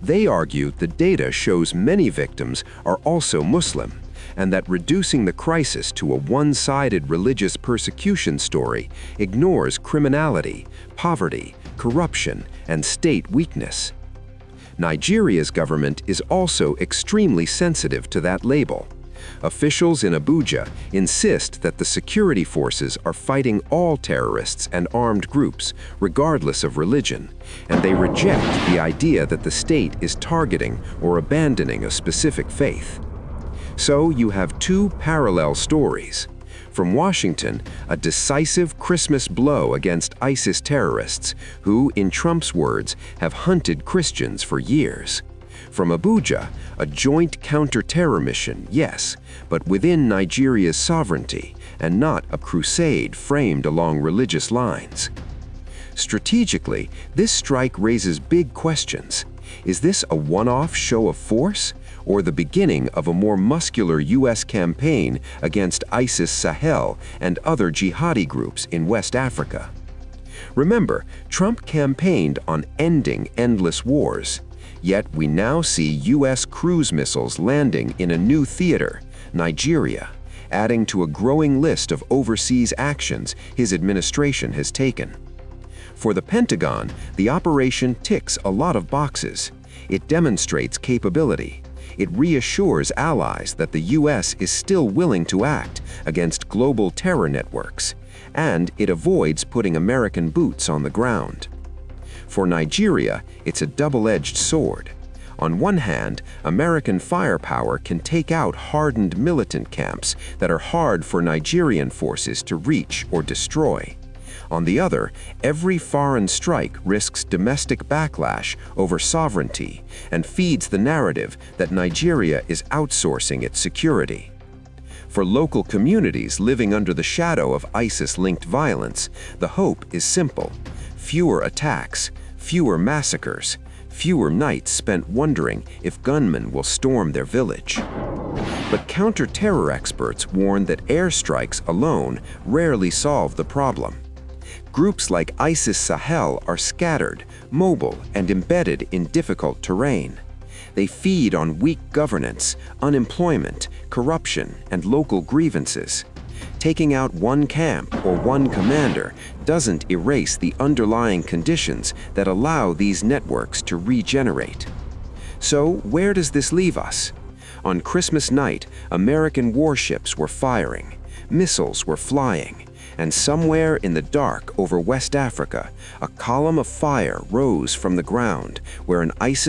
They argue the data shows many victims are also Muslim, and that reducing the crisis to a one-sided religious persecution story ignores criminality, poverty, corruption, and state weakness. Nigeria's government is also extremely sensitive to that label. Officials in Abuja insist that the security forces are fighting all terrorists and armed groups, regardless of religion, and they reject the idea that the state is targeting or abandoning a specific faith. So you have two parallel stories. From Washington, a decisive Christmas blow against ISIS terrorists, who, in Trump's words, have hunted Christians for years. From Abuja, a joint counter-terror mission, yes, but within Nigeria's sovereignty, and not a crusade framed along religious lines. Strategically, this strike raises big questions. Is this a one-off show of force, or the beginning of a more muscular U.S. campaign against ISIS Sahel and other jihadi groups in West Africa? Remember, Trump campaigned on ending endless wars. Yet we now see U.S. cruise missiles landing in a new theater, Nigeria, adding to a growing list of overseas actions his administration has taken. For the Pentagon, the operation ticks a lot of boxes. It demonstrates capability. It reassures allies that the U.S. is still willing to act against global terror networks, and it avoids putting American boots on the ground. For Nigeria, it's a double-edged sword. On one hand, American firepower can take out hardened militant camps that are hard for Nigerian forces to reach or destroy. On the other, every foreign strike risks domestic backlash over sovereignty and feeds the narrative that Nigeria is outsourcing its security. For local communities living under the shadow of ISIS-linked violence, the hope is simple: fewer attacks, fewer massacres, fewer nights spent wondering if gunmen will storm their village. But counter-terror experts warn that airstrikes alone rarely solve the problem. Groups like ISIS Sahel are scattered, mobile, and embedded in difficult terrain. They feed on weak governance, unemployment, corruption, and local grievances. Taking out one camp or one commander doesn't erase the underlying conditions that allow these networks to regenerate. So, where does this leave us? On Christmas night, American warships were firing, missiles were flying, and somewhere in the dark over West Africa, a column of fire rose from the ground where an ISIS